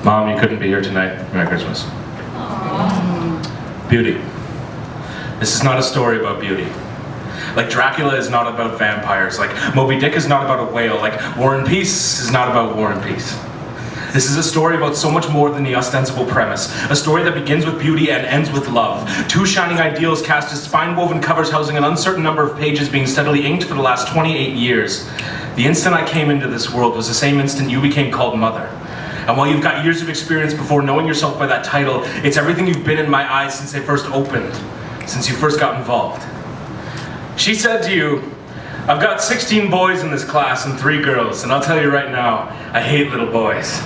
Mom, you couldn't be here tonight. Merry Christmas. Aww. Beauty. This is not a story about beauty. Like Dracula is not about vampires. Like Moby Dick is not about a whale. Like War and Peace is not about War and Peace. This is a story about so much more than the ostensible premise. A story that begins with beauty and ends with love. Two shining ideals cast as spine-woven covers housing an uncertain number of pages being steadily inked for the last 28 years. The instant I came into this world was the same instant you became called mother. And while you've got years of experience before knowing yourself by that title, it's everything you've been in my eyes since they first opened, since you first got involved. She said to you, I've got 16 boys in this class and 3 girls, and I'll tell you right now, I hate little boys.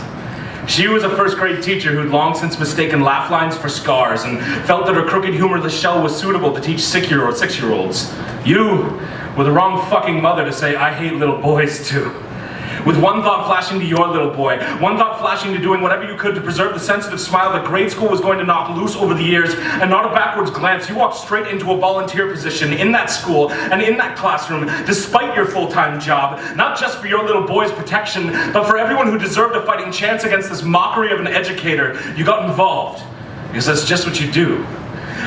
She was a first grade teacher who'd long since mistaken laugh lines for scars and felt that her crooked humorless shell was suitable to teach 6-year-olds. You were the wrong fucking mother to say I hate little boys too. With one thought flashing to your little boy, one thought flashing to doing whatever you could to preserve the sensitive smile that grade school was going to knock loose over the years, and not a backwards glance, you walked straight into a volunteer position in that school and in that classroom, despite your full-time job, not just for your little boy's protection, but for everyone who deserved a fighting chance against this mockery of an educator. You got involved, because that's just what you do.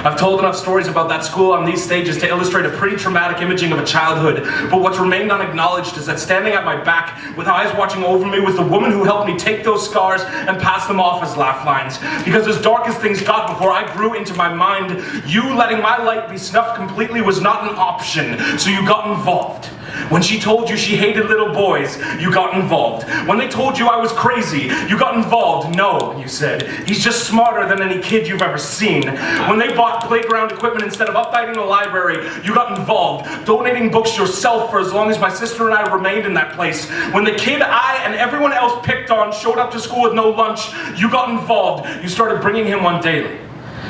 I've told enough stories about that school on these stages to illustrate a pretty traumatic imaging of a childhood, but what's remained unacknowledged is that standing at my back, with eyes watching over me, was the woman who helped me take those scars and pass them off as laugh lines. Because as dark as things got before I grew into my mind, you letting my light be snuffed completely was not an option, so you got involved. When she told you she hated little boys, you got involved. When they told you I was crazy, you got involved. No, you said, he's just smarter than any kid you've ever seen. When they bought playground equipment instead of updating the library, you got involved, donating books yourself for as long as my sister and I remained in that place. When the kid I and everyone else picked on showed up to school with no lunch, you got involved. You started bringing him one daily.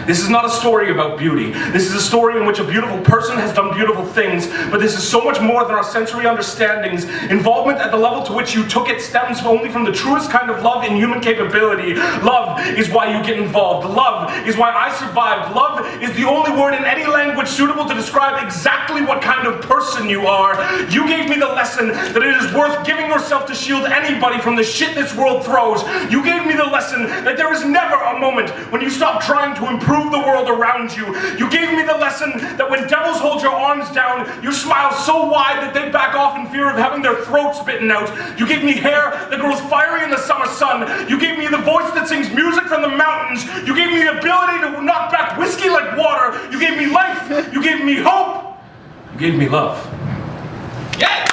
This is not a story about beauty. This is a story in which a beautiful person has done beautiful things, but this is so much more than our sensory understandings. Involvement at the level to which you took it stems only from the truest kind of love in human capability. Love is why you get involved. Love is why I survived. Love is the only word in any language suitable to describe exactly what kind of person you are. You gave me the lesson that it is worth giving yourself to shield anybody from the shit this world throws. You gave me the lesson that there is never a moment when you stop trying to improve the world around you. You gave me the lesson that when devils hold your arms down, you smile so wide that they back off in fear of having their throats bitten out. You gave me hair that grows fiery in the summer sun. You gave me the voice that sings music from the mountains. You gave me the ability to knock back whiskey like water. You gave me life. You gave me hope. You gave me love. Yeah!